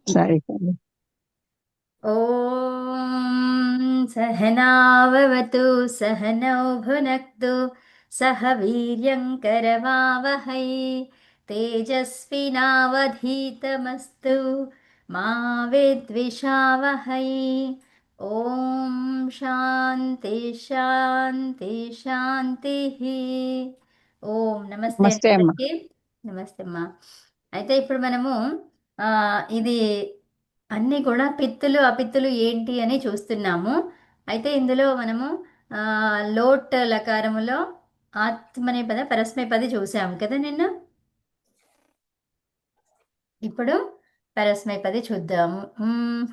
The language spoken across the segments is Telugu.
సరే సరే. ॐ सहनाववतु सहनौ भुनक्तु सह वीर्यं करवावहै तेजस्विनावधीतमस्तु मा विद्विषावहै ॐ शान्ति शान्ति शान्तिः ఓం నమస్తే అండి నమస్తే అమ్మా. అందరికీ. నమస్తే అమ్మా. అయితే ఇప్పుడు మనము ఇది అన్నీ కూడా పిత్తులు అపిత్తులు ఏంటి అని చూస్తున్నాము. అయితే ఇందులో మనము ఆ, లోట్ లకారములో ఆత్మనేపద పరస్మైపది చూసాము కదా నిన్న. ఇప్పుడు పరస్మైపది చూద్దాము.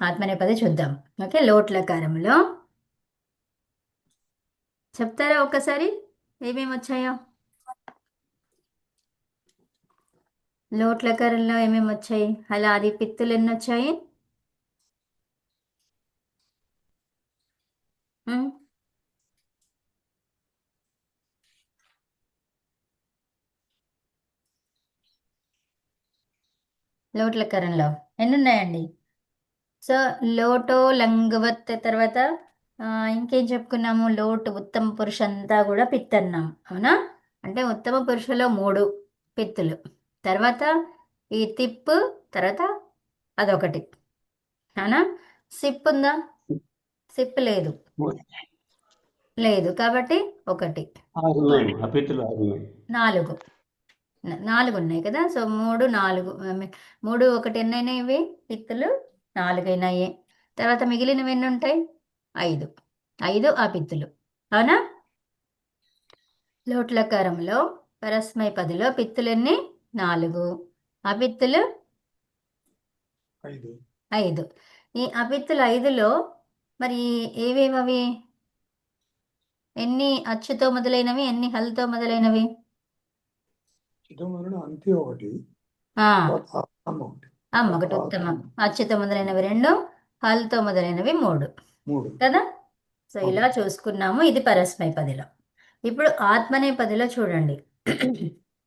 ఆత్మనేపది చూద్దాం. ఓకే, లోట్ లకారములో చెప్తారా ఒక్కసారి ఏమేమి వచ్చాయో? లోట్ లకారంలో ఏమేమి వచ్చాయి? అలా అది పిత్తులు ఎన్ని వచ్చాయి? ఉమ్, లోట్ లకారంలో ఎన్ని ఉన్నాయండి? సో లోటో లంగవత్ తర్వాత ఆ, ఇంకేం చెప్పుకున్నాము? లోటు ఉత్తమ పురుష అంతా కూడా పిత్ అన్నాం, అవునా? అంటే ఉత్తమ పురుషలో 3 పిత్తులు, తర్వాత ఈ తిప్పు, తర్వాత అదొకటి, అవునా? సిప్ ఉందా? సిప్ లేదు. లేదు కాబట్టి ఒకటి. ఆరు ఉన్నాయి, అపిత్తులు 6 ఉన్నాయి. 4. 4 ఉన్నాయి కదా. సో 3 4 3 ఒకటి ఎన్నైనా ఇవి పిత్తులు 4 అయినాయి. తర్వాత మిగిలినవి ఎన్ని ఉంటాయి? 5. 5 ఆ పిత్తులు, అవునా? లోట్లకారంలో పరస్మై పదిలో పిత్తులెన్ని? 4. అపిత్తులు 5. 5. ఈ అపిత్తులు 5లో మరి ఏవేమవి? ఎన్ని అచ్చుతో మొదలైనవి, ఎన్ని హల్తో మొదలైనవి? చిదంబరం అంతే ఒకటి, ఆ తర్వాత అమ్మ ఒకటి, ఒకటి ఉత్తమం. అచ్చుతో మొదలైనవి 2, హల్తో మొదలైనవి 3 3. కదా. సో ఇలా చూసుకున్నాము. ఇది పరస్మైపదిలో. ఇప్పుడు ఆత్మనేపదిలో చూడండి.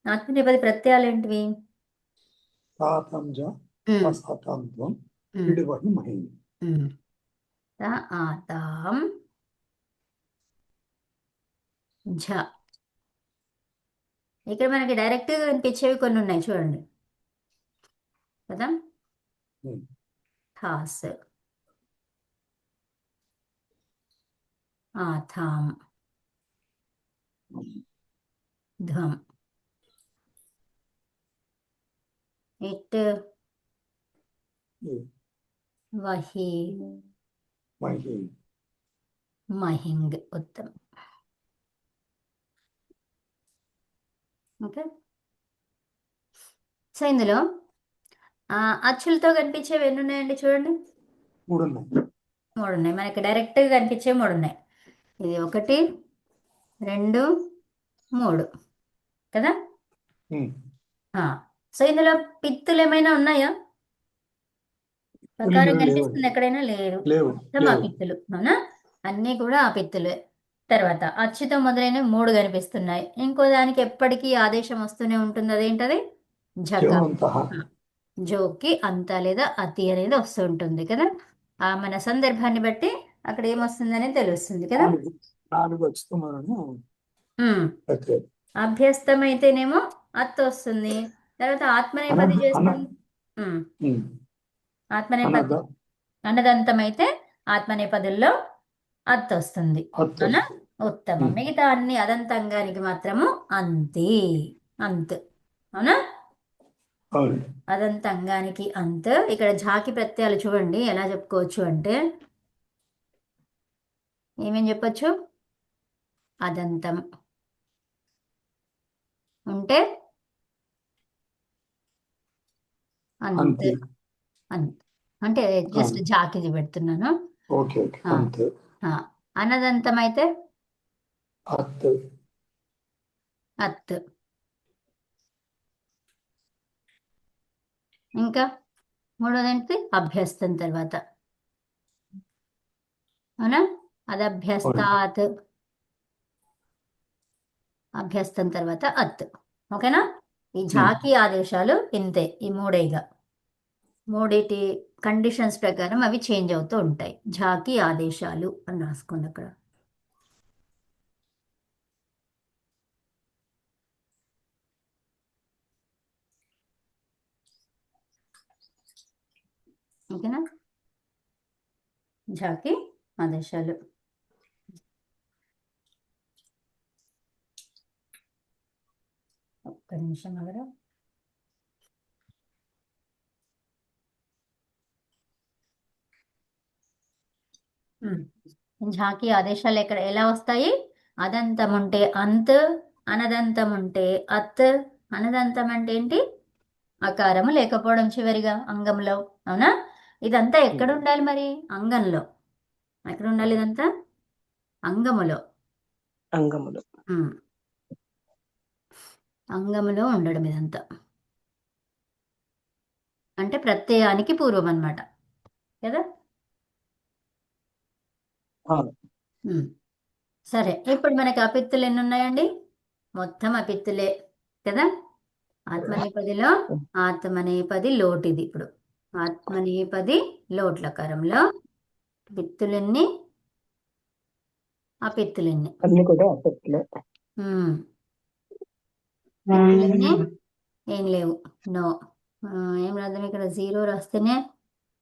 ఆత్మనేపది ప్రత్యయాలు ఏంటివి? తాతంజ ఉమ్, సాతాంత్వం ఉమ్, ఇడువని మహిళ. ఉమ్. త ఆతాం ఝ. ఇక్కడ మనకి డైరెక్ట్గా కనిపించేవి కొన్ని ఉన్నాయి చూడండి కదా. థాస్, ఆథాం, ధ్వం, ఇట్, వహి, మహిళ. మహింగ్, ఉత్తమ్. ఓకే. సో ఇందులో అచ్చులతో కనిపించేవి ఎన్ని ఉన్నాయండి చూడండి? 3 ఉన్నాయి. 3 ఉన్నాయి. మనకి డైరెక్ట్గా కనిపించేవి 3 ఉన్నాయి. ఇది 1 2 3 కదా. ఆ, సో ఇందులో పిత్తులు ఏమైనా ఉన్నాయా? ప్రకారం కనిపిస్తుంది ఎక్కడైనా? లేదు. లేవు. మొత్తం ఆ పిత్తులు, అవునా? అన్నీ కూడా ఆ పిత్తులే. తర్వాత అచ్చుతో మొదలైనవి 3 కనిపిస్తున్నాయి. ఇంకో దానికి ఎప్పటికీ ఆదేశం వస్తూనే ఉంటుంది, అదేంటది? జక. జోకి అంత లేదా అతి అనేది వస్తూ ఉంటుంది కదా. మన సందర్భాన్ని బట్టి అక్కడ ఏమొస్తుందని తెలుస్తుంది కదా. 4 వచ్చుతున్నారని ఉమ్. అభ్యస్తం అయితేనేమో అత్ వస్తుంది. తర్వాత ఆత్మనేపది చేస్తుంది. ఆత్మనేపది అన్నదంతం అయితే ఆత్మనేపదుల్లో అత్ వస్తుంది, అవునా? ఉత్తమం. మిగతా అన్ని అదంతంగానికి మాత్రము అంతే. అంత్, అవునా? అదంతంగానికి అంత్. ఇక్కడ ఝాకి ప్రత్యయాలు చూడండి ఎలా చెప్పుకోవచ్చు అంటే ఏమేం చెప్పొచ్చు? అదంతం ఉంటే అంత్. అంత్ అంటే జస్ట్ ఝాకిది పెడుతున్నాను. అన్నదంతం అయితే అత్. ఇంకా మూడోదేంటి? అభ్యస్తం తర్వాత, అవునా? అదభ్యస్తాత్. అభ్యస్తం తర్వాత అత్. ఓకేనా? ఈ ఝాకి ఆదేశాలు ఇంతే, ఈ 3 మూడిటి కండిషన్స్ ప్రకారం అవి చేంజ్ అవుతూ ఉంటాయి. ఝాకి ఆదేశాలు అని రాసుకోండి అక్కడ. ఓకేనా? ఝాకి ఆదేశాలు. ఒక్క నిమిషం అవరా. ఝాకి ఆదేశాలు ఎలా వస్తాయి? అదంతం ఉంటే అంత్, అనదంతం ఉంటే అత్. అనదంతం అంటే ఏంటి? అకారము లేకపోవడం చివరిగా అంగంలో. అవునా? ఇదంతా ఎక్కడ ఉండాలి మరి? అంగంలో. ఎక్కడ ఉండాలి ఇదంతా? అంగములో. అంగములు. ఉమ్. అంగములో ఉండడం ఇదంతా. అంటే ప్రత్యయానికి పూర్వం అన్నమాట కదా. అవును. సరే, ఇప్పుడు మనకి అపిత్తులు ఎన్ని ఉన్నాయండి? మొత్తం అపిత్తులే కదా. ఆత్మనేపదిలో ఆత్మనేపది లోటిది. ఇప్పుడు ఆత్మనేపది లోట్లకారంలో పిత్తులెన్ని, అపిత్తులెన్ని? అన్ని కూడా అసెట్లే. పిత్తులెన్ని? ఏం లేవు, నో. ఏం రాద్దాం ఇక్కడ? 0 రాస్తేనే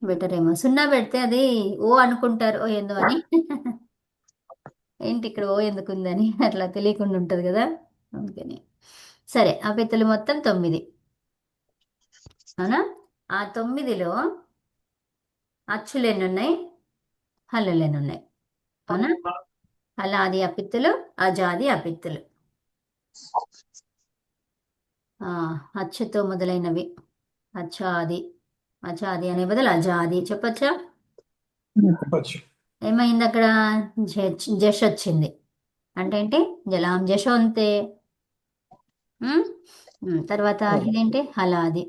బెటర్ ఏమో. 0 పెడితే అది ఓ అనుకుంటారు, ఓ ఏందో అని. ఏంటి ఇక్కడ ఓ ఎందుకు ఉందని అట్లా తెలియకుండా ఉంటుంది కదా, అందుకని. సరే, అపిత్తులు మొత్తం 9. అవునా? ఆ 9లో అచ్చులు ఎన్ని ఉన్నాయి? హల్లులు ఎన్ని ఉన్నాయి? అవునా? హలాది అపిత్తులు, అజాది అపిత్తులు. అచ్చుతో మొదలైనవి అచ్చాది. అచాది అనే బదులు అజాది చెప్పచ్చా? చెప్పచ్చు. ఏమైంది అక్కడ? జష్ వచ్చింది. అంటే ఏంటి? జలాం జశోంతే. తర్వాత ఇదేంటి? హలాది.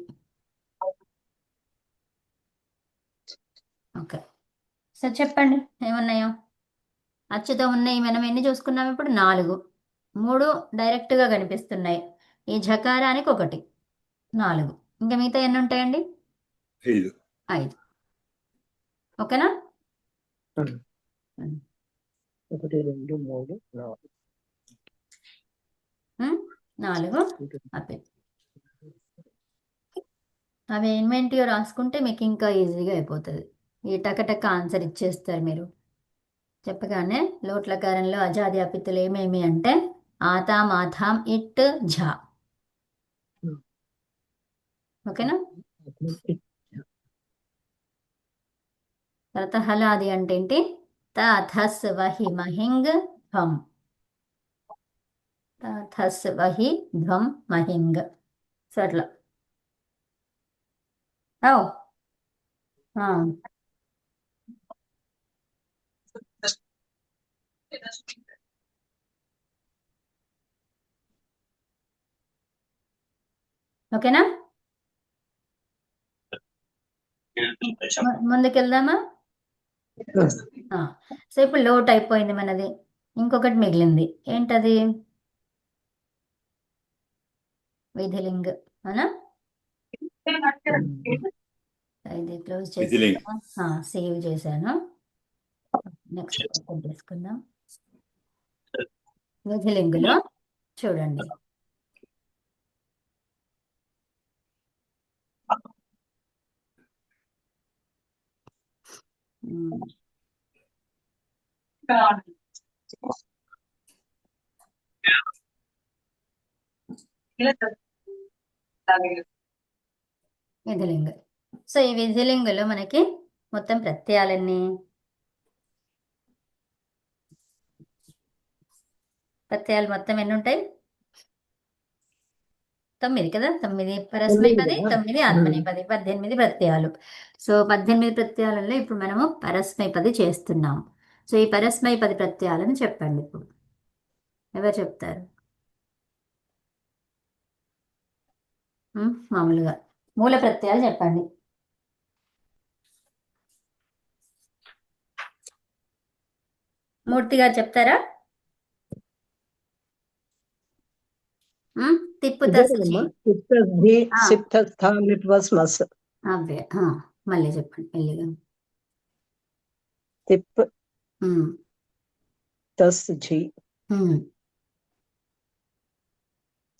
ఓకే, సో చెప్పండి ఏమున్నాయో. అచ్చుతో ఉన్నాయి మనం ఎన్ని చూసుకున్నాం ఇప్పుడు? 4. 3 డైరెక్ట్గా కనిపిస్తున్నాయి. ఈ ఝకారానికి 1, 4. ఇంకా మిగతా ఎన్ని ఉంటాయండి? 5. ఓకేనా? 1, 2, 3, 4. 4 అవి. అవి ఏమేంటియో రాసుకుంటే మీకు ఇంకా ఈజీగా అయిపోతుంది. ఈ టకటక ఆన్సర్ ఇచ్చేస్తారు మీరు. చెప్పగానే లోట్లకారంలో అజాది అపిత్తులు ఏమేమి అంటే ఆతాం, ఆథాం, ఇట్, ఝా. ఓకేనా? తర్వాత హలాది అంటే ఏంటి? త, థస్, వహి, మహింగ్, ధ్వం. త, థస్, వహి, ధ్వం, మహింగ్. సో అట్లా. ఓ ఓకేనా? ముందుకెళ్దామా? సో ఇప్పుడు లోట్ అయిపోయింది మనది. ఇంకొకటి మిగిలింది. ఏంటది? విధిలింగ్. అవునా? ఇది క్లోజ్ చేసేద్దామా? సేవ్ చేశాను. నెక్స్ట్ ఓపెన్ చేసుకుందాం. విధిలింగులో చూడండి. విధిలింగ్. సో ఈ విధిలింగులో మనకి మొత్తం ప్రత్యయాలన్నీ, ప్రత్యయాలు మొత్తం ఎన్ని ఉంటాయి? 9 కదా. 9 పరస్మైపది, 9 ఆత్మనేపది, 18 ప్రత్యయాలు. సో 18 ప్రత్యయాలలో ఇప్పుడు మనము పరస్మైపది చేస్తున్నాం. సో ఈ పరస్మైపది ప్రత్యయాలను చెప్పండి ఇప్పుడు. ఎవరు చెప్తారు? మామూలుగా మూల ప్రత్యయాలు చెప్పండి. మూర్తి గారు చెప్తారా? తిప్పు ఇదే కదమ్మా. సిప్తస్ ధి, సిప్తస్ థ, మిట్ వస్ మస్. అవే. మళ్ళీ చెప్పండి మెల్లిగా. తిప్ ఉమ్, తస్ ఝి ఉమ్,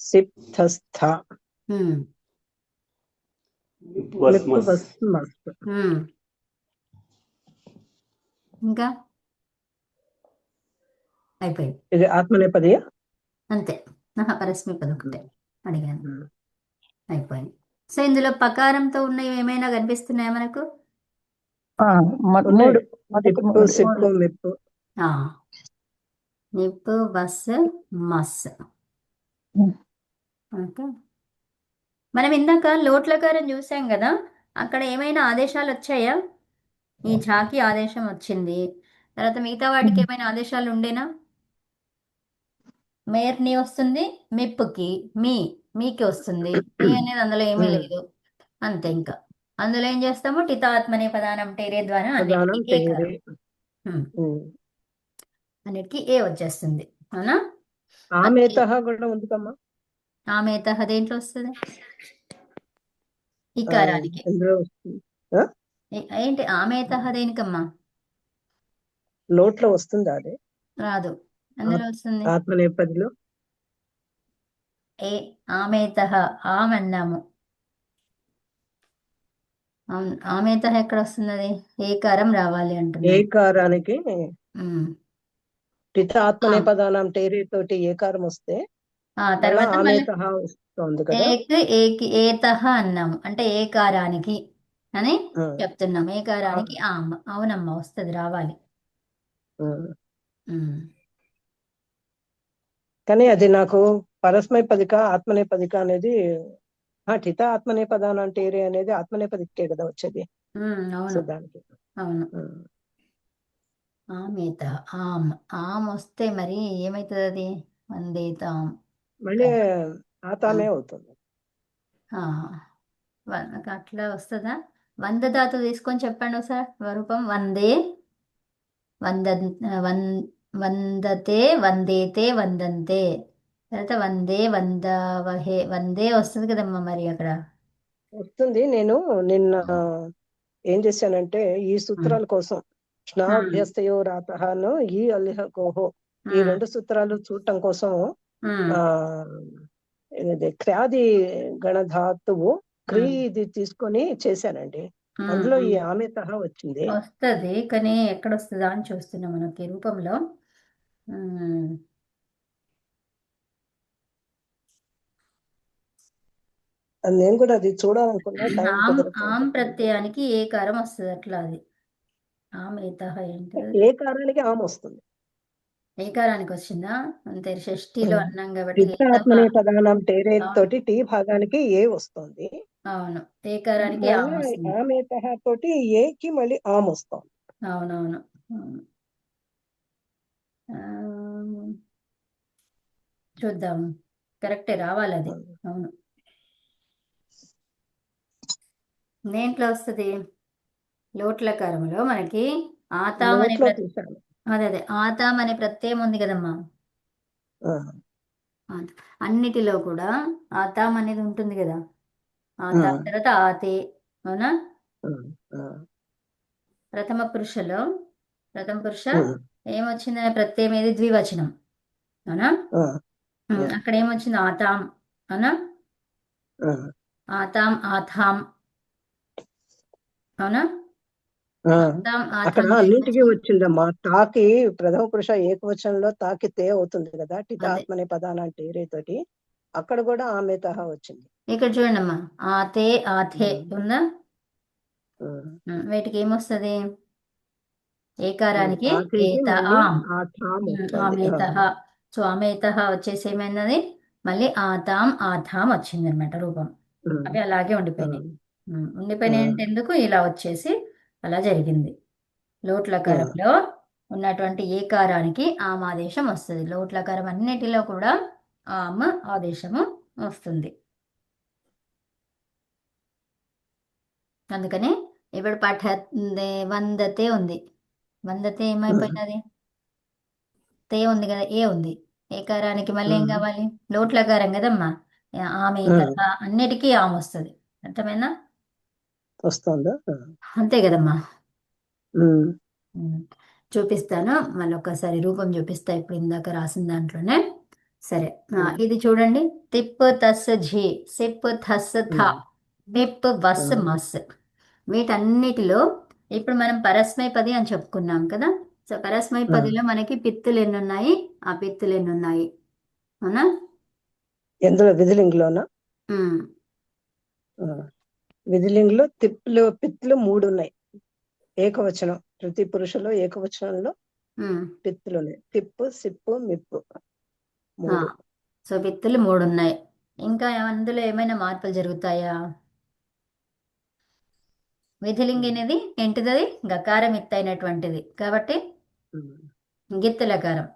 సిప్ థస్ థ ఉమ్, మిప్ వస్మస్ వస్ మస్ ఉమ్. ఇంకా అయిపోయింది. ఇది ఆత్మనేపదియా. అంతే. పరస్మైపది ఒకటే అడిగాను. అయిపోయింది. సో ఇందులో పకారంతో ఉన్నవి ఏమైనా కనిపిస్తున్నాయా మనకు? ఉన్నాయి. మూడు మొదటి సిప్ మూడు సిప్ మిప్. ఆ, నిప్ బస్ మస్. ఉమ్. ఓకే. మనం ఇందాక లోట్లకారం చూసాం కదా, అక్కడ ఏమైనా ఆదేశాలు వచ్చాయా? ఈ ఝాకి ఆదేశం వచ్చింది, తర్వాత మిగతా వాటికి ఏమైనా ఆదేశాలు ఉండేనా? మేర్ని వస్తుంది, మిప్పుకి మీకి వస్తుంది, మీ అనేది అందులో ఏమీ లేదు. అంతే. ఇంకా అందులో ఏం చేస్తాము, టితాత్మనే పదానం టేరే ద్వారా ప్రధానం అన్నిటికీ ఏ తేరే. కరం. అన్నిటికీ ఏ వచ్చేస్తుంది, అవునా? ఆమేతః కూడా ఉంది కమ్మా. ఆమెతహ దేంట్లో వస్తుంది? ఇకారానికి. ఎందులో వస్తుంది? ఆ? ఏంటి ఆమెతహ దేనికమ్మా? లోట్లో వస్తుందా అది? రాదు. అందులో వస్తుంది ఆత్మనేపదిలో. ఏ ఆమెతహ ఆమన్నాము. అవును, ఆమెతహ ఎక్కడ వస్తుంది? అది ఏకారం రావాలి అంటున్నాను. ఏకారానికి ఉమ్. టిత ఆత్మనేపదానం టేరే తోటి ఏకారం వస్తే మళ్ళా తర్వాత మళ్ళీ ఆమేతః వస్తుంది కదా. ఏతహ అన్నాము అంటే ఏకారానికి అని ఆ, చెప్తున్నాం. ఆ, ఏకారానికి ఆమ్. అవునమ్మా, వస్తుంది, రావాలి. ఆ. ఉమ్. కానీ అది నాకు పరస్మైపదిక ఆత్మనేపదిక అనేది ఠిత ఆత్మనేపదానం టేరే అనేది ఆత్మనేపదికే కదా వచ్చేది. సో అవును, దానికి అవును. ఆమేత ఆమ్. ఆమ్ వస్తే మరి ఏమవుతుంది? అది వందేతాం మళ్ళీ కదా. ఆతామే అవుతుంది. ఆ, అట్లా వస్తుందా? వంద ధాతు తీసుకొని చెప్పండి ఒకసారి. రూపం వందే, వంద, వందతే, వందేతే, వందంతే. తర్వాత వందే, వందే వస్తుంది కదమ్మా మరి అక్కడ. వస్తుంది. నేను నిన్న ఏం చేశానంటే ఈ సూత్రాల కోసం స్నాభ్యస్తయో రాతను ఈ అలిహ కోహో ఈ రెండు సూత్రాలు చూడటం కోసం ఆ ఇది క్రాది గణధాతువు క్రీ ఇది తీసుకొని చేశానండి. అందులో ఈ ఆమెతః వచ్చింది. వస్తుంది, కానీ ఎక్కడ వస్తుందా అని చూస్తున్నాం మనకి రూపంలో. ఉమ్, అది నేను కూడా అది చూడాలనుకున్నా, టైం ఆమ్ కుదరక. ప్రత్యయానికి ఏకారం వస్తుంది అట్లా. అది ఆమేతః ఏంటిది? ఏ కారానికి ఆమె వస్తుంది. ఏకారానికి వచ్చిందా? అంతే, షష్ఠిలో అన్నాం కాబట్టి టిత ఏతః. ఆత్మనేపదానం టేరే అవును, తోటి టీ భాగానికి ఏ వస్తుంది. అవును, ఏకారానికి ఆమ్ మళ్ళీ వస్తుంది. ఆమేతః తోటి ఏకి మళ్ళీ ఆమె వస్తుంది. అవునవును. అవును. ఆ, చూద్దాం, కరెక్టే, రావాలి అది. అవును, దేంట్లో వస్తుంది? లోట్లకారంలో మనకి ఆతాం అనే నోట్లో చూశాను. అదే ఆతాం అనే ప్రత్యయం ఉంది కదమ్మా. ఆ, అన్నిటిలో కూడా ఆతాం అనేది ఉంటుంది కదా. ఆతాం తర్వాత ఆతే, అవునా? ఆ, ఆ, ప్రథమ పురుషలో ప్రథమ పురుష ఆ, ఏమొచ్చింది? ప్రత్యయం ఏది? ద్వివచనం, అవునా? ఆ, అక్కడ ఏమొచ్చింది? ఆతాం, అవునా? ఆ, ఆతాం ఆథాం, అవునా? ఆ. ఆతాం అక్కడ ఆథాంలో అన్నింటికి ఏమొచ్చింది? వచ్చిందమ్మా. తాకి ప్రథమ పురుష ఏకవచనంలో తాకి తే అవుతుంది కదా టిత అదే, ఆత్మనేపదానం టేరే తోటి. అక్కడ కూడా ఆమెతః వచ్చింది. ఇక్కడ చూడండి అమ్మా, ఆతే ఆథే ఉందా? ఆ, వీటికి ఏమొస్తుంది? ఏకారానికి తాకేకి ఏత మళ్ళీ ఆమ్. ఆ థామ్ వస్తుంది. ఆమేతః. సో ఆమేతః వచ్చేసి ఏమైనది? మళ్ళీ ఆతాం ఆథాం వచ్చింది అనమాట రూపం. అవి అలాగే ఉండిపోయినాయి. ఉండిపోయినాయి అంటే ఎందుకు? ఇలా వచ్చేసి అలా జరిగింది. లోట్లకారంలో ఉన్నటువంటి ఏకారానికి ఆమ్ ఆదేశం వస్తుంది. లోట్లకారం అన్నిటిలో కూడా ఆమ్ ఆదేశము వస్తుంది. అందుకని ఇప్పుడు వందతే ఉంది. వందతే ఏమైపోయినది? తే ఉంది కదా, ఏ ఉంది. ఏకారానికి మళ్ళీ ఏం కావాలి? లోట్లకారం కదమ్మా. ఆమె అన్నిటికీ ఆమె వస్తుంది. అర్థమైందా? వస్తుందా? అంతే కదమ్మా. ఉమ్, ఉమ్. చూపిస్తాను మళ్ళీ ఒకసారి రూపం చూపిస్తా ఇప్పుడు ఇందాక రాసిన దాంట్లోనే. సరే, ఉమ్, ఇది చూడండి. తిప్ తస్ ఝి, సిప్ థస్ థ, ఉమ్, పిప్ వస్ ఉమ్, మస్. వీటన్నిటిలో ఇప్పుడు మనం పరస్మైపది అని చెప్పుకున్నాం కదా. సో ఉమ్. పరస్మైపదిలో మనకి పిత్తులు ఎన్ని ఉన్నాయి, ఆ పిత్తులు ఎన్ని ఉన్నాయి, అవునా? ఎందులో విధిలింగ్లోనా? ఉమ్, విధిలింగ్లో పిత్తులు 3 ఉన్నాయి. ఏకవచనం, ప్రతి పురుషులో ఏకవచనంలో ఉమ్. పిత్తులు ఉన్నాయి. తిప్పు, సిప్పు, మిప్పు ఆ, 3. సో పిత్తులు 3 ఉన్నాయి. ఇంకా అందులో ఏమైనా మార్పులు జరుగుతాయా? విధిలింగి అనేది ఏంటిది? అది గకారం ఎత్తైనటువంటిది కాబట్టి గిత్తులకారం.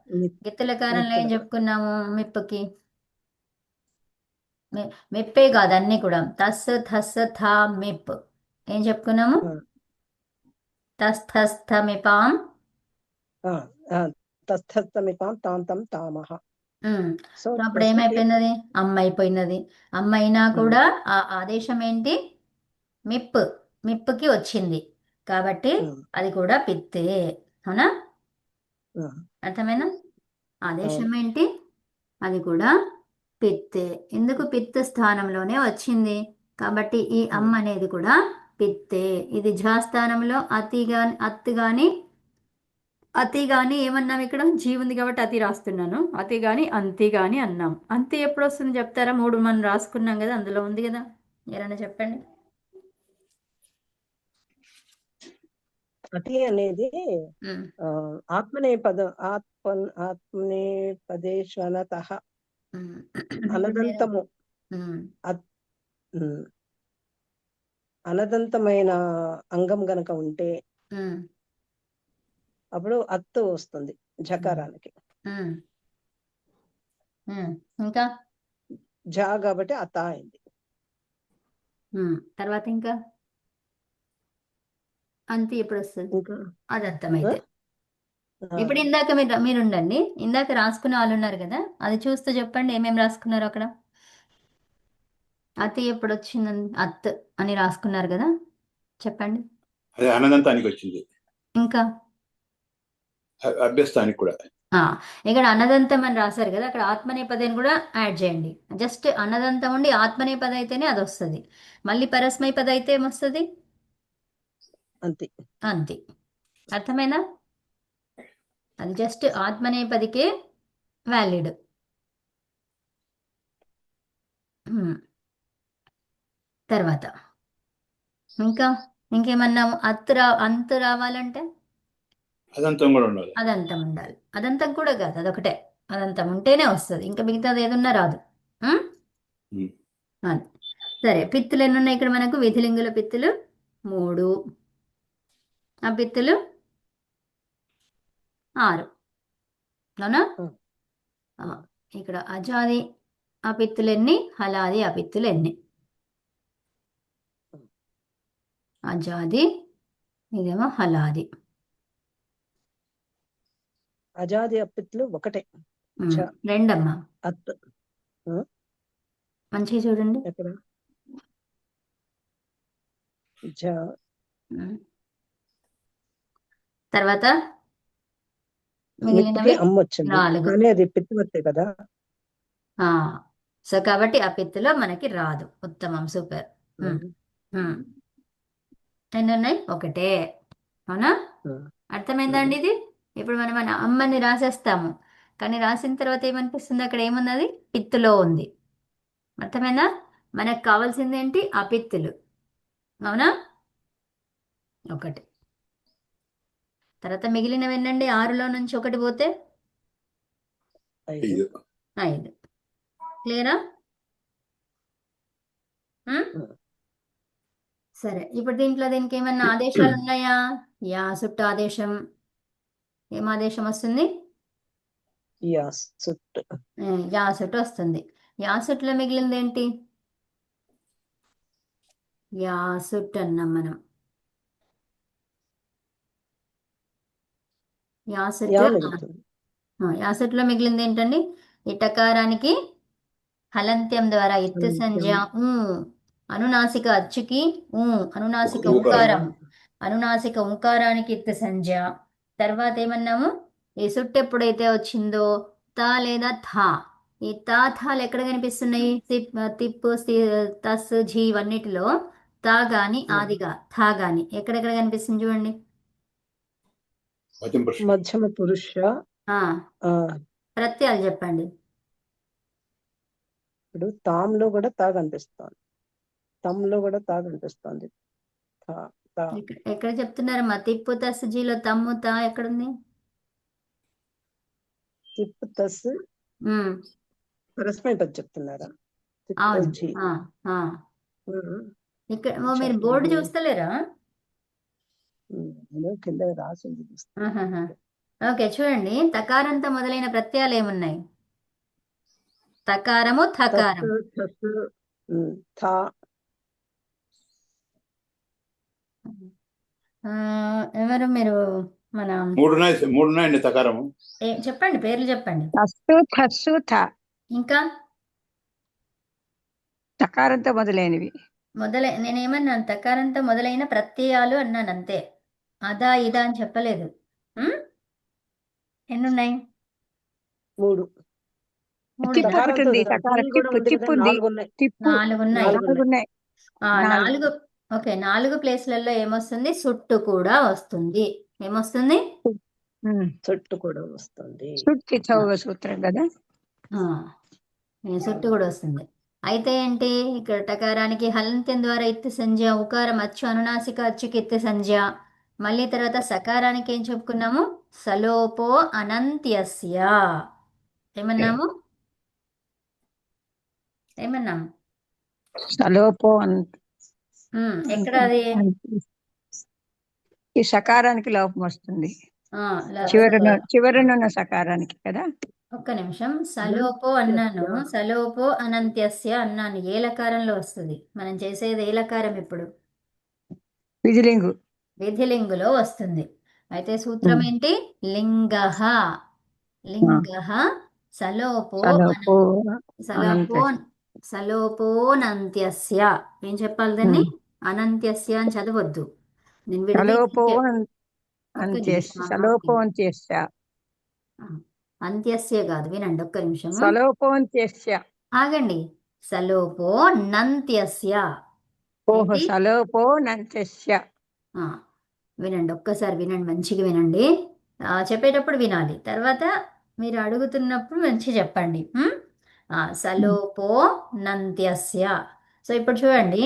గిత్తులకారంలో ఏం మిత్తుల చెప్పుకున్నాము మిప్పుకి? మిప్పే కాదు, అన్ని కూడా తస్ థస్ థా మిప్. ఏం చెప్పుకున్నాము? తస్ థస్ థ మిపాం. తస్థమిపాం తాంతం తామహ. ఉమ్. సో సో అప్పుడు ప్రస్తుతి ఏమైపోయినది? అమ్మ అయిపోయినది. అమ్మ అయినా కూడా ఆ ఆదేశం ఏంటి? మిప్. మిప్పుకి వచ్చింది కాబట్టి అది కూడా పిత్తే, అవునా? అర్థమైనా? ఆదేశం ఏంటి? అది కూడా పిత్తే. ఎందుకు? పిత్త స్థానంలోనే వచ్చింది కాబట్టి ఈ అమ్మ అనేది కూడా పిత్తే. ఇది ఝా స్థానంలో అతి గాని ఏమన్నాం? ఇక్కడ జీ ఉంది కాబట్టి అతి రాస్తున్నాను. అతి గాని అంతి గాని అన్నాం. అంతి ఎప్పుడు వస్తుంది చెప్తారా? 3 మనం రాసుకున్నాం కదా, అందులో ఉంది కదా, ఎవరైనా చెప్పండి. అతి అనేది ఉమ్, ఆత్మనేపదేశ్వనత ఉమ్. అనదంతము. ఉమ్, అత్- ఉమ్, అనదంతమైన అంగం గనక ఉంటే ఉమ్, అప్పుడు అత్తు వస్తుంది జకారానికి. ఉమ్, ఉమ్. ఇంకా జా కాబట్టి అత అయింది. తర్వాత ఇంకా అంతి ఎప్పుడు వస్తుంది? ఇంకా అది అర్థమైతే ఆ, ఇప్పుడు ఇందాక మీరు ఉండండి. ఇందాక రాసుకున్న వాళ్ళు ఉన్నారు కదా, అది చూస్తూ చెప్పండి ఏమేమి రాసుకున్నారు అక్కడ. అతి ఎప్పుడు వచ్చిందని అత్ అని రాసుకున్నారు కదా, చెప్పండి. అదే అనంతానికి వచ్చింది, ఇంకా అభ్యస్తానికి కూడా. ఆ, ఇక్కడ అన్నదంతం అని రాశారు కదా, అక్కడ ఆత్మనేపదిని కూడా యాడ్ చేయండి. జస్ట్ అన్నదంతం ఉండి ఆత్మనేపద అయితేనే అది వస్తుంది. మళ్ళీ పరస్మైపద అయితే ఏమొస్తుంది? అంతే. అంతి. అర్థమైనా? అది జస్ట్ ఆత్మనేపదికే వ్యాలిడ్. తర్వాత ఇంకా ఇంకేమన్నాము? అంతు రావాలంటే అదంతం కూడా ఉండాలి. అదంతం ఉండాలి. అదంతం కూడా కాదు, అదొకటే. అదంతం ఉంటేనే వస్తుంది, ఇంకా మిగతాది ఏదున్నా రాదు. ఉమ్? ఉమ్. అది. సరే, పిత్తులు ఎన్ని ఉన్నాయి ఇక్కడ మనకు? విధిలింగుల పిత్తులు 3, ఆ పిత్తులు 6, అవునా? ఆ, ఇక్కడ అజాది ఆ పిత్తులు ఎన్ని, హలాది ఆ పిత్తులు ఎన్ని? అజాది, ఇదేమో హలాది. అజాది అప్పిత్తులు ఒకటే. ఝ, రెండమ్మా, అత్. మంచిగా చూడండి. ఎక్కడ? ఝ, తర్వాత మిప్పుకి మిగిలినవి అమ్మ వచ్చింది 4. కానీ అది పిత్తువత్తే కదా. సో కాబట్టి ఆ పిత్తులో మనకి రాదు. ఉత్తమం, సూపర్. ఎన్ని ఉన్నాయి? ఒకటే, అవునా? అర్థమైందా అండి ఇది? ఇప్పుడు మనం మన అమ్మని రాసేస్తాము కానీ రాసిన తర్వాత ఏమనిపిస్తుంది? అక్కడ ఏమున్నది? పిత్తులో ఉంది. అర్థమైందా? మనకు కావాల్సింది ఏంటి? ఆ పిత్తులు, అవునా? ఒకటి. తర్వాత మిగిలినవి ఎన్నండి? 6లో నుంచి 1 పోతే 5. 5. క్లియరా? సరే, ఇప్పుడు దీనికి ఏమన్నా ఆదేశాలు ఉన్నాయా? యా సుట్టు ఆదేశం. ఏం ఆదేశం వస్తుంది? యాసుట్. యాసుట్ వస్తుంది. యాసుట్లో మిగిలింది ఏంటి? యాసుట్ అన్నాం మనం. యా యాసుట్. మిగులుతుంది. యాసుట్లో మిగిలింది ఏంటండి? ఇటకారానికి హలంత్యం ద్వారా ఇత్తు సంజ్ఞ అనునాసిక అచ్చుకి ఊ, అనునాసిక ఊకారం. ఉకారం, అనునాసిక ఉకారానికి ఇత్త సంజ్ఞ. తర్వాత ఏమన్నాము, ఈ సుట్టు ఎప్పుడైతే వచ్చిందో తా లేదా థా, ఈ తా థాలు ఎక్కడ కనిపిస్తున్నాయి? తిప్పు తస్ ఝీ ఇవన్నిటిలో తా గాని ఆదిగా థా గాని ఎక్కడెక్కడ కనిపిస్తుంది చూడండి. మధ్యం పురుషుడు. మధ్యమ పురుష ఆ ఆ, ప్రత్యయాలు చెప్పండి. ఇప్పుడు తాంలో కూడా తా కనిపిస్తోంది, తమ్లో కూడా తా కనిపిస్తోంది. తా తా ఎక్కడ చెప్తున్నారమ్మా? తిప్పు తస్ జీలో తమ్ము తా ఎక్కడుంది? తిప్పు తస్ ఉమ్, హరస్మెంట్ అది చెప్తున్నారా? తిప్పు అవును. తస్ జీ. ఆ. ఉమ్, ఇక్కడ అచ్చా, మీరు బోర్డు ఇది చూస్తలేరా? నేను కింద రాసింది చూస్తాను. ఆహాహా. ఓకే, చూడండి. తకారంతో మొదలైన ప్రత్యయాలు ఏమున్నాయి? తకారము, తస్ థకారం. తస్ థా ఆ, ఎవరు మీరు? మన మూడున్నాయండి తకారము. చెప్పండి, పేర్లు చెప్పండి. తస్సు థస్సు థ ఇంకా తకారంతో మొదలైనవి. నేనేమన్నాను? తకారంతో మొదలైన ప్రత్యయాలు అన్నాను అంతే. అదా ఇదా అని చెప్పలేదు. ఉమ్? ఎన్నున్నాయి? మూడు. మూడున్నా? తిప్పు ఒకటి ఉంది, తకారంతో తకారం టీ కూడా తిప్పు ఉంది కదా, తిప్పు ఉంది, 4 ఉన్నాయి. తిప్పు 4 ఉన్నాయి. 4 నాలుగు ఉన్నాయి. నాలుగు. 4. ఓకే, 4 ప్లేస్లలో ఏమొస్తుంది? సుట్టు కూడా వస్తుంది. ఏమొస్తుంది? చుట్టు కూడా వస్తుంది. సుట్టి చౌగ సూత్రం కదా. ఆ, సుట్టు కూడా వస్తుంది. అయితే ఏంటి, ఇక్కడ టకారానికి హలంత్యం ద్వారా ఇత్తి సంజ్ఞ, ఉకారం అచ్చు అనునాసిక అచ్చుకి ఇత్తి సంజ్ఞ. మళ్ళీ తర్వాత సకారానికి ఏం చెప్పుకున్నాము? సలోపో అనంత్యస్య. ఏమన్నాము? ఏమన్నాము? సలోపో ఎక్కడ అది? ఈ సకారానికి లోపం వస్తుంది, ఆ, చివరనున్న సకారానికి కదా. ఒక్క నిమిషం. సలోపో అన్నాను, సలోపో అనంత్యస్య అన్నాను. ఏ లకారంలో వస్తుంది? మనం చేసేది ఏ లకారం ఇప్పుడు? విధిలింగు. విధిలింగులో వస్తుంది. అయితే సూత్రం ఏంటి? లింగః. లింగః సలోపో సలోపో సలోపో సలోపోనంత్యస్య. ఏం చెప్పాలి దాన్ని? అనంత్యస్య అని చదవద్దు. నేను సలోపో ఒక్క నిమిషం, సలోపో అంత్యస్య. అంత్యస్య కాదు, వినండి ఒక్క నిమిషం. సలోపో అంత్యస్య. ఆగండి. సలోపో నంత్యస్య. ఓహో, ఏంటి? సలోపో నంత్యస్య. వినండి, ఒక్కసారి వినండి, మంచిగా వినండి. చెప్పేటప్పుడు వినాలి, తర్వాత మీరు అడుగుతున్నప్పుడు మంచి చెప్పండి. సలోపో నంత్యస్య. సో ఇప్పుడు చూడండి,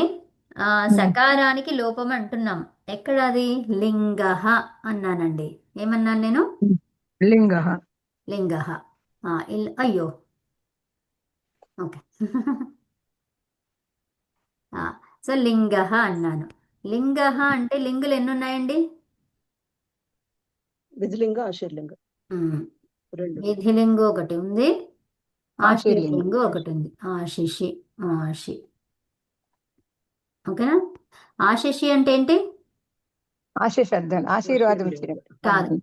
సకారానికి లోపం అంటున్నాం. ఎక్కడ అది? లింగః అన్నానండి. ఏమన్నాను నేను? లింగః. లింగః. అయ్యో, ఓకే. సో లింగః అన్నాను. లింగః అంటే లింగులు ఎన్ని ఉన్నాయండి? విధిలింగ ఆశీర్లింగ 2. విధిలింగు ఒకటి ఉంది, ఆశీర్లింగం. ఆశీర్లింగు ఒకటి ఉంది. ఆశిషి, ఆశి. ఓకేనా? ఆశిషి అంటే ఏంటి? ఆశీర్వాదం ఇచ్చిన కాదు,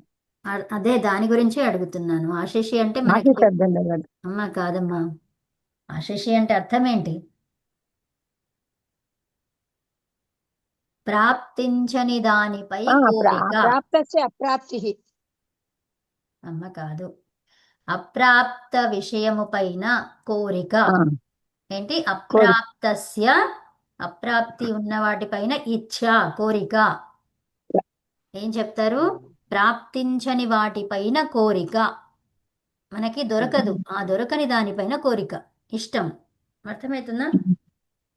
అదే దాని గురించే అడుగుతున్నాను. ఆశిషి అంటే మనకి ఆశీర్వాదం కాదు. అమ్మా కాదమ్మా. ఆశిషి అంటే అర్థం ఏంటి? ప్రాప్తించని దానిపై కోరిక. ప్రాప్తస్య అప్రాప్తి. అమ్మ కాదు, అప్రాప్త విషయము పైన కోరిక. ఏంటి? అప్రాప్తస్య, అప్రాప్తి ఉన్న వాటిపైన ఇచ్ఛ, కోరిక. ఏం చెప్తారు? ప్రాప్తించని వాటిపైన కోరిక. మనకి దొరకదు, ఆ దొరకని దానిపైన కోరిక, ఇష్టం. అర్థమవుతుందా?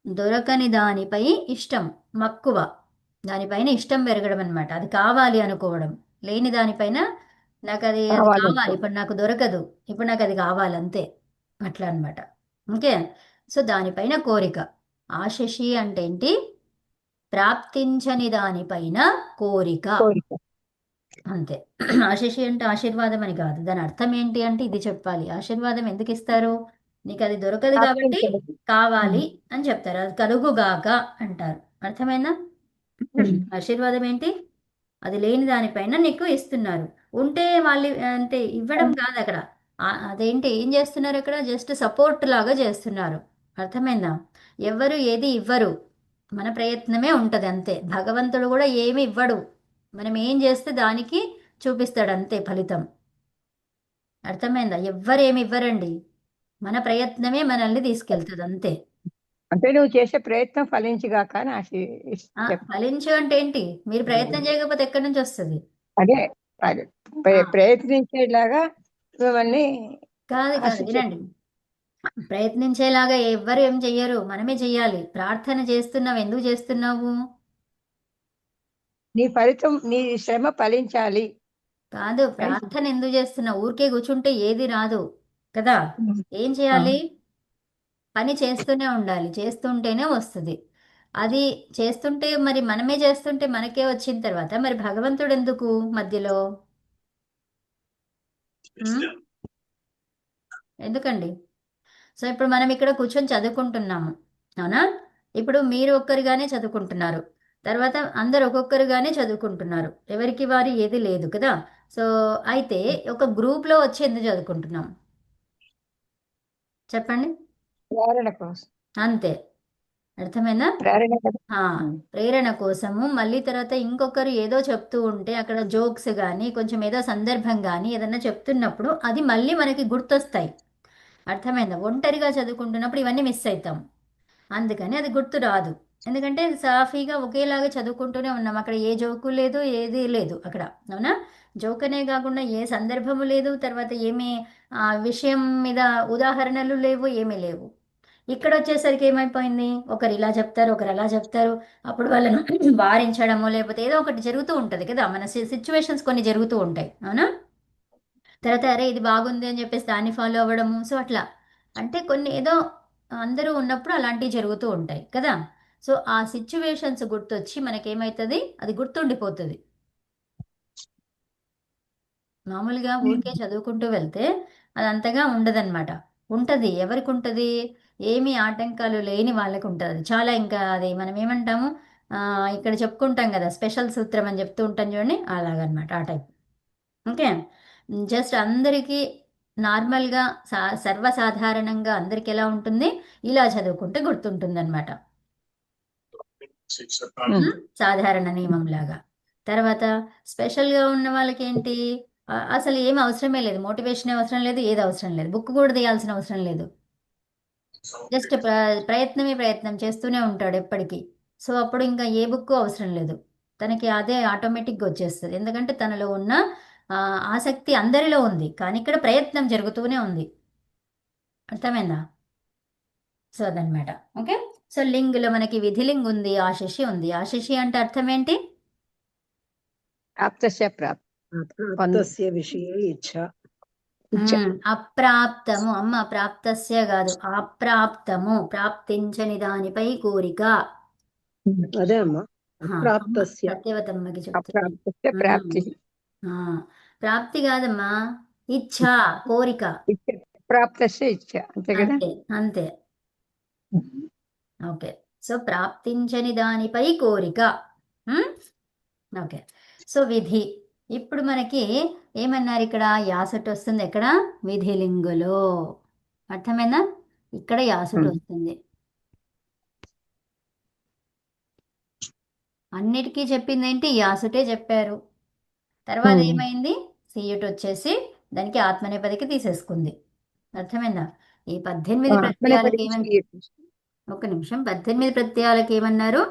దొరకని దానిపై ఇష్టం, మక్కువ. దానిపైన ఇష్టం పెరగడం అనమాట. అది కావాలి అనుకోవడం. లేని దానిపైన నాకు అది కావాలి, ఇప్పుడు నాకు దొరకదు, ఇప్పుడు నాకు అది కావాలి, అంతే. అట్లా అనమాట. ఓకే. సో దానిపైన కోరిక. ఆశిషి అంటే ఏంటి? ప్రాప్తించని దానిపైన కోరిక, అంతే. ఆశిషి అంటే ఆశీర్వాదం అని కాదు. దాని అర్థం ఏంటి అంటే ఇది చెప్పాలి. ఆశీర్వాదం ఎందుకు ఇస్తారు? నీకు అది దొరకదు కాబట్టి కావాలి అని చెప్తారు. అది కలుగుగాక అంటారు. అర్థమైందా? ఆశీర్వాదం ఏంటి? అది లేని దానిపైన నీకు ఇస్తున్నారు. ఉంటే వాళ్ళు అంటే ఇవ్వడం కాదు అక్కడ. అదేంటి, ఏం చేస్తున్నారు అక్కడ? జస్ట్ సపోర్ట్ లాగా చేస్తున్నారు. అర్థమైందా? ఎవరు ఏది ఇవ్వరు, మన ప్రయత్నమే ఉంటుంది అంతే. భగవంతుడు కూడా ఏమి ఇవ్వడు, మనం ఏం చేస్తే దానికి చూపిస్తాడు అంతే ఫలితం. అర్థమైందా? ఎవ్వరేమి ఇవ్వరండి, మన ప్రయత్నమే మనల్ని తీసుకెళ్తుంది అంతే. అంటే నువ్వు చేసే ప్రయత్నం ఫలించుగాక అని ఫలించు అంటే ఏంటి? మీరు ప్రయత్నం చేయకపోతే ఎక్కడి నుంచి వస్తుంది? అదే అదే ప్రయత్నించేలాగా మిమ్మల్ని కాదు కాదు, వినండి. ప్రయత్నించేలాగా ఎవ్వరు ఏం చెయ్యరు, మనమే చెయ్యాలి. ప్రార్థన చేస్తున్నావు, ఎందుకు చేస్తున్నావు? నీ ఫలితం నీ శ్రమ ఫలించాలి. కాదు, ప్రార్థన ఎందుకు చేస్తున్నావు? ఊరికే కూర్చుంటే ఏది రాదు కదా. ఏం చేయాలి? పని చేస్తూనే ఉండాలి, చేస్తుంటేనే వస్తుంది. అది చేస్తుంటే, మరి మనమే చేస్తుంటే మనకే వచ్చిన తర్వాత మరి భగవంతుడు ఎందుకు మధ్యలో? ఎందుకండి? సో ఇప్పుడు మనం ఇక్కడ కూర్చొని చదువుకుంటున్నాము, అవునా? ఇప్పుడు మీరు ఒక్కరిగానే చదువుకుంటున్నారు, తర్వాత అందరు ఒక్కొక్కరుగానే చదువుకుంటున్నారు, ఎవరికి వారి ఏది లేదు కదా. సో అయితే ఒక గ్రూప్లో వచ్చి ఎందుకు చదువుకుంటున్నాం చెప్పండి? ప్రేరణ కోసం. అంతే, అర్థమైందా? ప్రేరణ కదా. ప్రేరణ కోసము. మళ్ళీ తర్వాత ఇంకొకరు ఏదో చెప్తూ ఉంటే అక్కడ జోక్స్ కానీ కొంచెం ఏదో సందర్భం కానీ ఏదన్నా చెప్తున్నప్పుడు అది మళ్ళీ మనకి గుర్తొస్తాయి. అర్థమైందా? ఒంటరిగా చదువుకుంటున్నప్పుడు ఇవన్నీ మిస్ అవుతాం, అందుకని అది గుర్తు రాదు. ఎందుకంటే సాఫీగా ఒకేలాగా చదువుకుంటూనే ఉన్నాం, అక్కడ ఏ జోకు లేదు, ఏది లేదు అక్కడ, అవునా? జోక్ అనే కాకుండా ఏ సందర్భము లేదు, తర్వాత ఏమీ విషయం మీద ఉదాహరణలు లేవు, ఏమీ లేవు. ఇక్కడ వచ్చేసరికి ఏమైపోయింది, ఒకరు ఇలా చెప్తారు, ఒకరు అలా చెప్తారు, అప్పుడు వాళ్ళను వారించడము లేకపోతే ఏదో ఒకటి జరుగుతూ ఉంటుంది కదా, మన సిచ్యువేషన్స్ కొన్ని జరుగుతూ ఉంటాయి, అవునా? తర్వాత అరే ఇది బాగుంది అని చెప్పేసి దాన్ని ఫాలో అవ్వడము. సో అట్లా అంటే కొన్ని ఏదో అందరూ ఉన్నప్పుడు అలాంటివి జరుగుతూ ఉంటాయి కదా. సో ఆ సిచ్యువేషన్స్ గుర్తొచ్చి మనకేమవుతుంది, అది గుర్తుండిపోతుంది. మామూలుగా ఊరికే చదువుకుంటూ వెళ్తే అది అంతగా ఉండదన్నమాట. ఉంటుంది, ఎవరికి ఉంటుంది? ఏమీ ఆటంకాలు లేని వాళ్ళకి ఉంటుంది చాలా. ఇంకా అది మనం ఏమంటాము, ఇక్కడ చెప్పుకుంటాం కదా, స్పెషల్ సూత్రం అని చెప్తూ ఉంటాం చూడండి, అలాగనమాట ఆ టైప్. ఓకే, జస్ట్ అందరికీ నార్మల్గా సర్వసాధారణంగా అందరికి ఎలా ఉంటుంది, ఇలా చదువుకుంటే గుర్తుంటుంది అనమాట, సాధారణ నియమం లాగా. తర్వాత స్పెషల్గా ఉన్న వాళ్ళకి ఏంటి, అసలు ఏం అవసరమే లేదు, మోటివేషన్ అవసరం లేదు, ఏది అవసరం లేదు, బుక్ కూడా తీయాల్సిన అవసరం లేదు, జస్ట్ ప్రయత్నం చేస్తూనే ఉంటాడు ఎప్పటికీ. సో అప్పుడు ఇంకా ఏ బుక్ అవసరం లేదు, తనకి అదే ఆటోమేటిక్గా వచ్చేస్తుంది. ఎందుకంటే తనలో ఉన్న ఆసక్తి అందరిలో ఉంది, కానీ ఇక్కడ ప్రయత్నం జరుగుతూనే ఉంది. అర్థమైందా? సో అదనమాట. ఓకే, సో లింగులో మనకి విధిలింగ్ ఉంది, ఆశిషి ఉంది. ఆశిషి అంటే అర్థం ఏంటి? ప్రాప్తస్య అప్రాప్తస్య విషయే ఇచ్ఛ. అప్రాప్తము అమ్మ, ప్రాప్తస్య కాదు, అప్రాప్తము, ప్రాప్తించని దానిపై కోరిక. అదే అమ్మా, అప్రాప్తస్య. సత్యవతమ్మకి అప్రాప్తస్య ప్రాప్తి. ప్రాప్తి కాదమ్మా, ఇచ్ఛ, కోరిక. ప్రాప్తస్య ఇచ్ఛ, అంతే కదా. అంతే అంతే. ఓకే, సో ప్రాప్తించని దానిపై కోరిక. ఓకే, సో విధి. ఇప్పుడు మనకి ఏమన్నారు, ఇక్కడ యాసట్ వస్తుంది, ఎక్కడ? విధిలింగులో. అర్థమైందా? ఇక్కడ యాసట్ వస్తుంది. అన్నిటికీ చెప్పింది ఏంటి, యాసుటే చెప్పారు. తర్వాత ఏమైంది, సీయుట్ వచ్చేసి దానికి ఆత్మనేపదికి తీసేసుకుంది. అర్థమైందా? ఈ 18 ప్రత్యయాలకి ఏమని, ఒక నిమిషం, 18 ప్రత్యయాలకి ఏమన్నారు?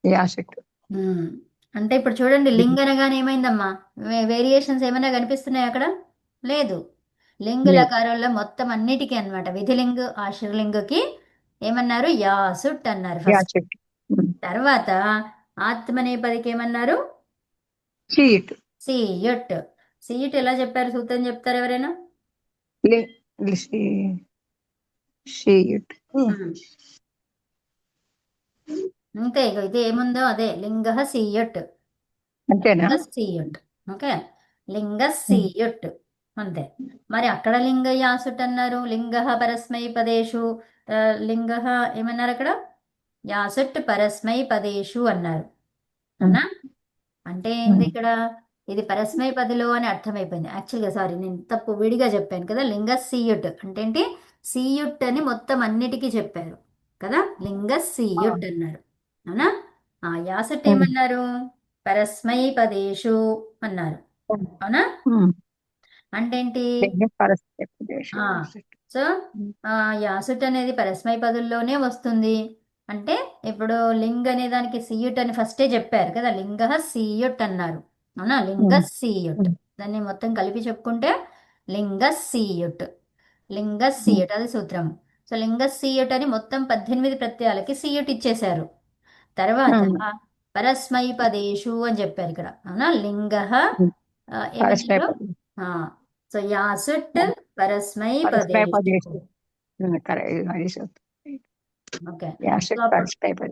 యాసట్. అంటే ఇప్పుడు చూడండి, లింగ అనగానే ఏమైందమ్మా, వేరియేషన్స్ ఏమైనా కనిపిస్తున్నాయి అక్కడ? లేదు. లింగ లకారంలో మొత్తం అన్నిటికీ అన్నమాట. విధిలింగ ఆశ్రలింగకి ఏమన్నారు, యాసుట్ అన్నారు ఫస్ట్. తర్వాత ఆత్మనేపదికి ఏమన్నారు, సీయుట్. సీయుట్. సీయుట్ ఎలా చెప్పారు, సూత్రం చెప్తారు ఎవరైనా? సీయుట్ అంతే, ఇది ఏముందో అదే, లింగ సీయుట్. అంతేనా? సీయుట్. ఓకే, లింగ సీయుట్ అంతే. మరి అక్కడ లింగ యాసుట్ అన్నారు, లింగ పరస్మై పదేషు, లింగ ఏమన్నారు అక్కడ, యాసుట్ పరస్మై పదేషు అన్నారు, అవునా? అంటే ఏంది ఇక్కడ, ఇది పరస్మై పదిలో అని అర్థమైపోయింది. యాక్చువల్గా సారీ, నేను తప్పు విడిగా చెప్పాను కదా. లింగ సీయుట్ అంటే ఏంటి, సీయుట్ అని మొత్తం అన్నిటికీ చెప్పారు కదా, లింగ సీయుట్ అన్నారు. అవునా? యాసట్ ఏమన్నారు? పరస్మైపదేషు అన్నారు. అవునా? అంటే ఏంటి? పరస్పదేశం ఆ సో యాసుట్ అనేది పరస్మైపదుల్లోనే వస్తుంది. అంటే ఇప్పుడు లింగ్ అనే దానికి సీయుట్ అని ఫస్టే చెప్పారు కదా, లింగ సీయుట్ అన్నారు. అవునా? లింగ సీయుట్, దాన్ని మొత్తం కలిపి చెప్పుకుంటే లింగ సీయుట్, లింగ సీయుట్ అది సూత్రం. సో లింగ సీయుట్ అని మొత్తం 18 ప్రత్యయాలకి సీయుట్ ఇచ్చేశారు. తర్వాత పరస్మైపదేషు అని చెప్పారు ఇక్కడ. అవునా? లింగ ఏమన్నారు? పరస్పదేశం సో యాసుట్ పరస్మైపదేషు. ఓకే. సో అప్పుడు పరస్పదేశం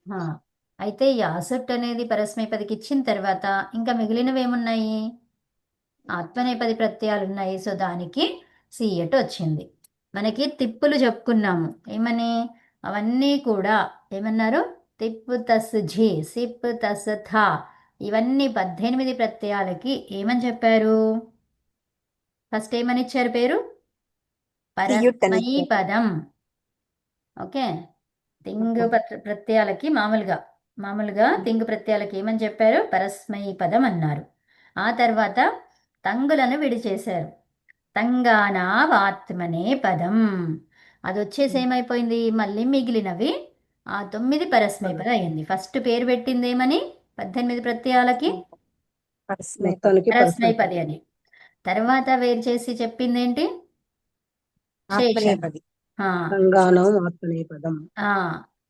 ఆ, అయితే యాసట్ అనేది పరస్మైపదికి ఇచ్చిన తర్వాత ఇంకా మిగిలినవి ఏమున్నాయి? ఆత్మనేపది ప్రత్యయాలు ఉన్నాయి. సో దానికి సీయట్ వచ్చింది. మనకి తిప్పులు చెప్పుకున్నాము. ఏమని? అవన్నీ కూడా ఏమన్నారు? తిప్పు తస్ ఝి, సిప్ తస్ థా, ఇవన్నీ 18 ప్రత్యయాలకి ఏమని చెప్పారు? ఫస్ట్ ఏమని ఇచ్చారు పేరు? పరస్మైపదం. ఓకే. తింగ్ ప్రత్యయాలకి మామూలుగా తింగ్ ప్రత్యయాలకి ఏమని చెప్పారు? పరస్మైపదం అన్నారు. ఆ తర్వాత తంగులను విడిచేశారు. తంగానావాత్మనే పదం. అది వచ్చేసి ఏమైపోయింది? మళ్ళీ మిగిలినవి 9 పరస్మైపద అయింది. ఫస్ట్ పేరు పెట్టింది ఏమని? 18 ప్రత్యయాలకి మొత్తానికి పరస్మైపది అని. తర్వాత వేరు చేసి చెప్పింది ఏంటి? శేషం. సంగానం ఆత్మనేపదం.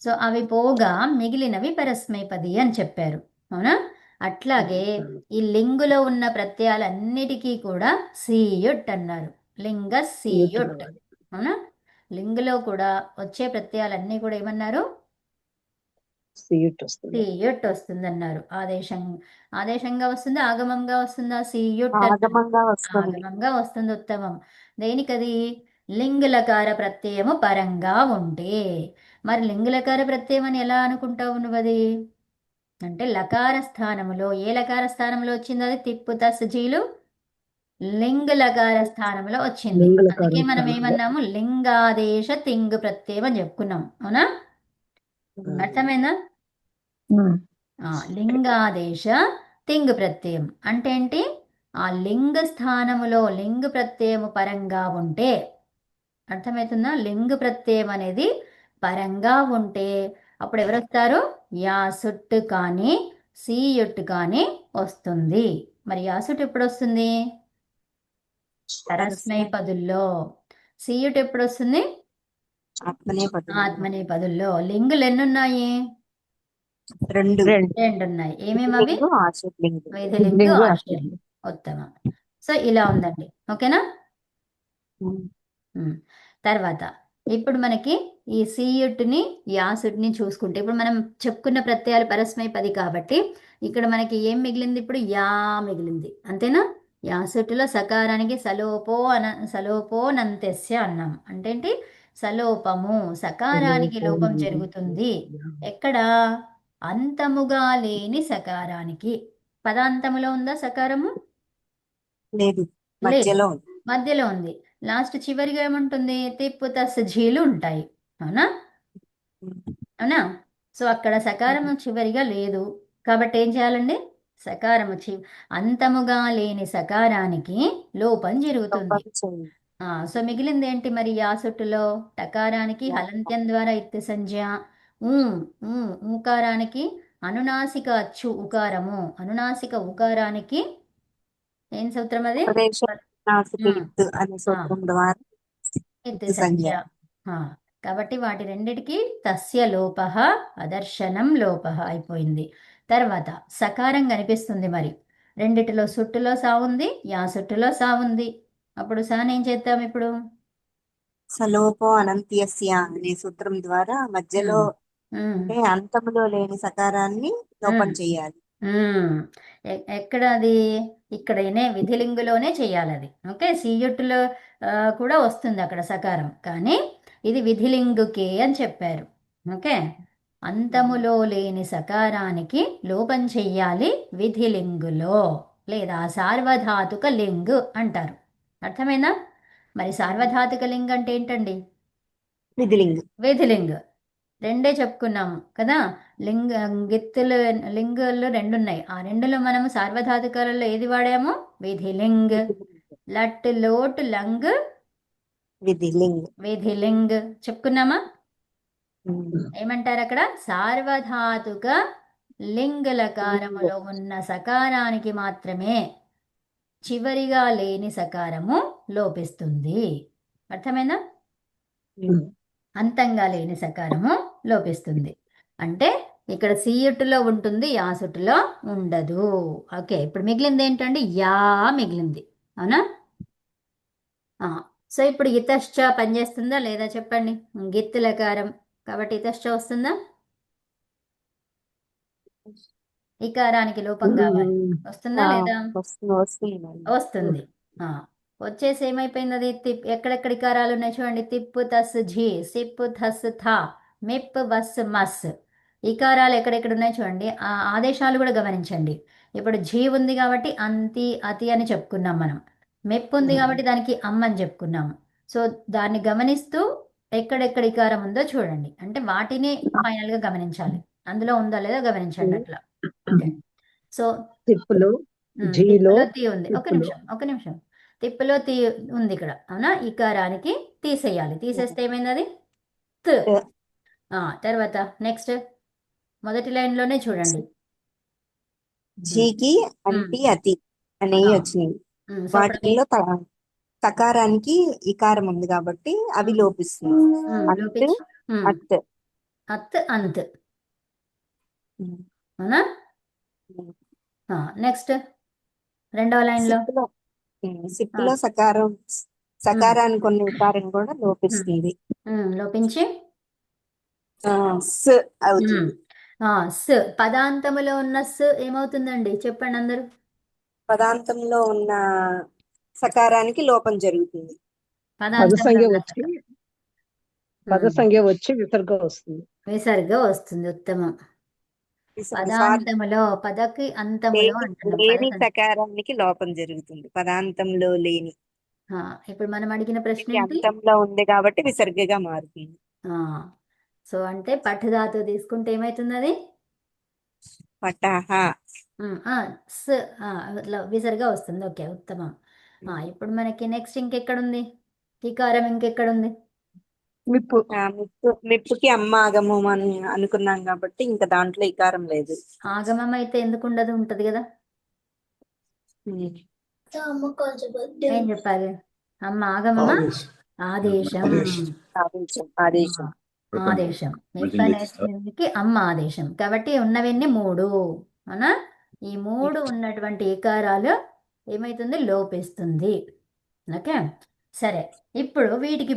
సో అవి పోగా మిగిలినవి పరస్మైపది అని చెప్పారు. అవునా? అట్లాగే ఈ లింగులో ఉన్న ప్రత్యయాలన్నిటికీ కూడా సీయుట్ అన్నారు. లింగ సీయుట్. అవునా? లింగులో కూడా వచ్చే ప్రత్యయాలన్నీ కూడా ఏమన్నారు? సీయుట్ వస్తుంది. సీయుట్ వస్తుందన్నారు. ఆదేశంగా వస్తుందా, ఆగమంగా వస్తుందా? సీయుట్ ఆగమంగా వస్తుంది. ఉత్తమం. దేనికది? లింగులకార ప్రత్యయము పరంగా ఉంటే. మరి లింగులకార ప్రత్యయం అని ఎలా అనుకుంటావు నువ్వది? అంటే లకార స్థానములో, ఏ లకార స్థానంలో వచ్చింది అది? తిప్పు తస్ జీలు లింగ లకార స్థానంలో వచ్చింది. అందుకే మనం ఏమన్నాము? లింగాదేశ తింగ్ ప్రత్యయం అని చెప్పుకున్నాం. అవునా? అర్థమైందా? లింగాదేశ తింగ్ ప్రత్యయం అంటే ఏంటి? ఆ లింగ స్థానములో లింగ ప్రత్యయము పరంగా ఉంటే, అర్థమవుతుందా? లింగ ప్రత్యయం అనేది పరంగా ఉంటే అప్పుడు ఎవరు వస్తారు? యాసుట్ కానీ సీయుట్ కానీ వస్తుంది. మరి యాసుట్ ఎప్పుడు వస్తుంది? పరస్మైపదుల్లో. సీయుట్ ఎప్పుడు వస్తుంది? ఆత్మనేపదుల్లో. లింగులు ఎన్నున్నాయి? రెండు ఉన్నాయి. ఏమేమి అవి? విధిలింగు, ఆశ్చర్యం. ఉత్తమం. సో ఇలా ఉందండి. ఓకేనా? తర్వాత ఇప్పుడు మనకి ఈ సీయుట్ని యాసుట్ని చూసుకుంటే, ఇప్పుడు మనం చెప్పుకున్న ప్రత్యయాలు పరస్మైపది కాబట్టి ఇక్కడ మనకి ఏం మిగిలింది? ఇప్పుడు యా మిగిలింది. అంతేనా? యాసుట్టులో సకారానికి సలోపోనంతస్య అన్నాం. అంటే ఏంటి? సలోపము, సకారానికి లోపం జరుగుతుంది. ఎక్కడ? అంతముగా లేని సకారానికి. పదాంతములో ఉందా సకారము? లేదు, మధ్యలో ఉంది. లాస్ట్ చివరిగా ఏముంటుంది? తిప్పు తస్ ఝీలు ఉంటాయి. అవునా? అవునా? సో అక్కడ సకారము చివరిగా లేదు కాబట్టి ఏం చేయాలండి? సకారము అంతముగా లేని సకారానికి లోపం జరుగుతుంది. సో మిగిలింది ఏంటి మరి? యాసుట్టులో టకారానికి హలంత్యం ద్వారా ఇత్తి సంజ్ఞ, ఊకారానికి అనునాసిక అచ్చు ఉకారము, అనునాసిక ఉకారానికి ఏం సూత్రం అది? ఇత్తి సంజ్ఞ. కాబట్టి వాటి రెండిటికి తస్య లోప, అదర్శనం లోప అయిపోయింది. తర్వాత సకారం కనిపిస్తుంది. మరి రెండిటిలో సుట్టులో సావుంది, యాసుట్టులో సావుంది. అప్పుడు సాన్ ఏం చేద్దాం ఇప్పుడు? సలోపో అనంత్యస్య అనే సూత్రం ద్వారా మధ్యలో అంటే అంతములో లేని సకారాన్ని లోపం చేయాలి. ఎక్కడ అది? ఇక్కడనే విధిలింగులోనే చేయాలి అది. ఓకే. సీయుట్టులో కూడా వస్తుంది అక్కడ సకారం, కానీ ఇది విధిలింగుకే అని చెప్పారు. ఓకే. అంతములో లేని సకారానికి లోపం చెయ్యాలి విధిలింగులో, లేదా సార్వధాతుక లింగు అంటారు. అర్థమైందా? మరి సార్వధాతుక లింగ్ అంటే ఏంటండి? విధిలింగ్. విధిలింగ్ రెండే చెప్పుకున్నాము కదా. గిత్తులు లింగులు రెండు ఉన్నాయి. ఆ రెండులో మనము సార్వధాతుకాలలో ఏది వాడాము? విధిలింగ్. లట్ లోటు లంగ్ విధిలింగ్. విధిలింగ్ చెప్పుకున్నామా? ఏమంటారు అక్కడ? సార్వధాతుక లింగలకారములో ఉన్న సకారానికి మాత్రమే చివరిగా లేని సకారము లోపిస్తుంది. అర్థమైందా? అంతంగా లేని సకారము లోపిస్తుంది. అంటే ఇక్కడ సీయుట్టులో ఉంటుంది, యాసుట్టులో ఉండదు. ఓకే, ఇప్పుడు మిగిలింది ఏంటండి? యా మిగిలింది, అవునా? సో ఇప్పుడు ఇతశ్చ పనిచేస్తుందా లేదా చెప్పండి. గిత్తులకారం కాబట్టి ఇతశ్చ వస్తుందా? ఇకారానికి లోపం కావాలి, వస్తుందా లేదా? వస్తుంది. వచ్చేసి ఏమైపోయింది అది? ఎక్కడెక్కడ ఇకారాలు ఉన్నాయి చూడండి. తిప్పు తస్ ఝీ, సిప్పు థస్ థా, మిప్ వస్ మస్. ఇకారాలు ఎక్కడెక్కడ ఉన్నాయి చూడండి. ఆ ఆదేశాలు కూడా గమనించండి. ఇప్పుడు ఝీ ఉంది కాబట్టి అంతి అతి అని చెప్పుకున్నాం మనం. మెప్పు ఉంది కాబట్టి దానికి అమ్ అని చెప్పుకున్నాము. సో దాన్ని గమనిస్తూ ఎక్కడెక్కడ ఇకారం ఉందో చూడండి. అంటే వాటిని ఫైనల్ గా గమనించాలి, అందులో ఉందో లేదో గమనించండి అట్లా. ఓకే, సో తిప్పులు జీలో తిప్పులో తీ ఉంది. ఒక తిప్పులు నిమిషం. తిప్పులో తీ ఉంది ఇక్కడ, అవునా? ఇకారానికి తీసేయాలి. తీసేస్తే ఏమైంది అది? త్. తర్వాత నెక్స్ట్ మొదటి లైన్ లోనే చూడండి. ఝీకి అంటి అతి అనేవి వచ్చినాయి. సో వాటిల్లో తకారానికి ఇకారం ఉంది కాబట్టి అవి లోపిస్తుంది. అంత్ లోపించి అత్. అత్ అంత్, అవునా? నెక్స్ట్ రెండవ లైన్ లో సిప్పులో సకారానికి ఉన్న ఇకారం కూడా లోపిస్తుంది. లోపించి స్ అవుతుంది. స్. పదాంతములో ఉన్న స్ ఏమవుతుందండి చెప్పండి అందరూ. పదాంతంలో ఉన్న సకారానికి లోపం జరుగుతుంది. పద సంఖ్య వచ్చి విసర్గ వస్తుంది. విసర్గ వస్తుంది. ఉత్తమం. పదాంతములో, పదకి అంతములో అంటున్నాం. లేని సకారానికి లోపం జరుగుతుంది. పదాంతంలో లేని. ఇప్పుడు మనం అడిగిన ప్రశ్న ఏంటి? అంతంలో ఉంది కాబట్టి విసర్గగా మారుతుంది. సో అంటే పఠధాతు తీసుకుంటే ఏమైతుంది అది? పటహ. విసర్గా వస్తుంది. ఓకే, ఉత్తమం. ఇప్పుడు మనకి నెక్స్ట్ ఇంకెక్కడుంది ఇకారం? ఇంకెక్కడుంది? మిప్పుకి అమ్మ ఆగమం అని అనుకున్నాం కాబట్టి ఇంకా దాంట్లో ఇకారం లేదు. ఆగమం అయితే ఎందుకు ఉండదు? ఉంటది కదా. ఏం చెప్పాలి? అమ్మ ఆగమమా? ఆదేశం. ఆదేశం. మిప్పనేకి అమ్మ ఆదేశం కాబట్టి ఉన్నవన్నీ 3, అవునా? ఈ 3 ఉన్నటువంటి ఇకారాలు ఏమైతుంది? లోపిస్తుంది. ఓకే, సరే. ఇప్పుడు వీటికి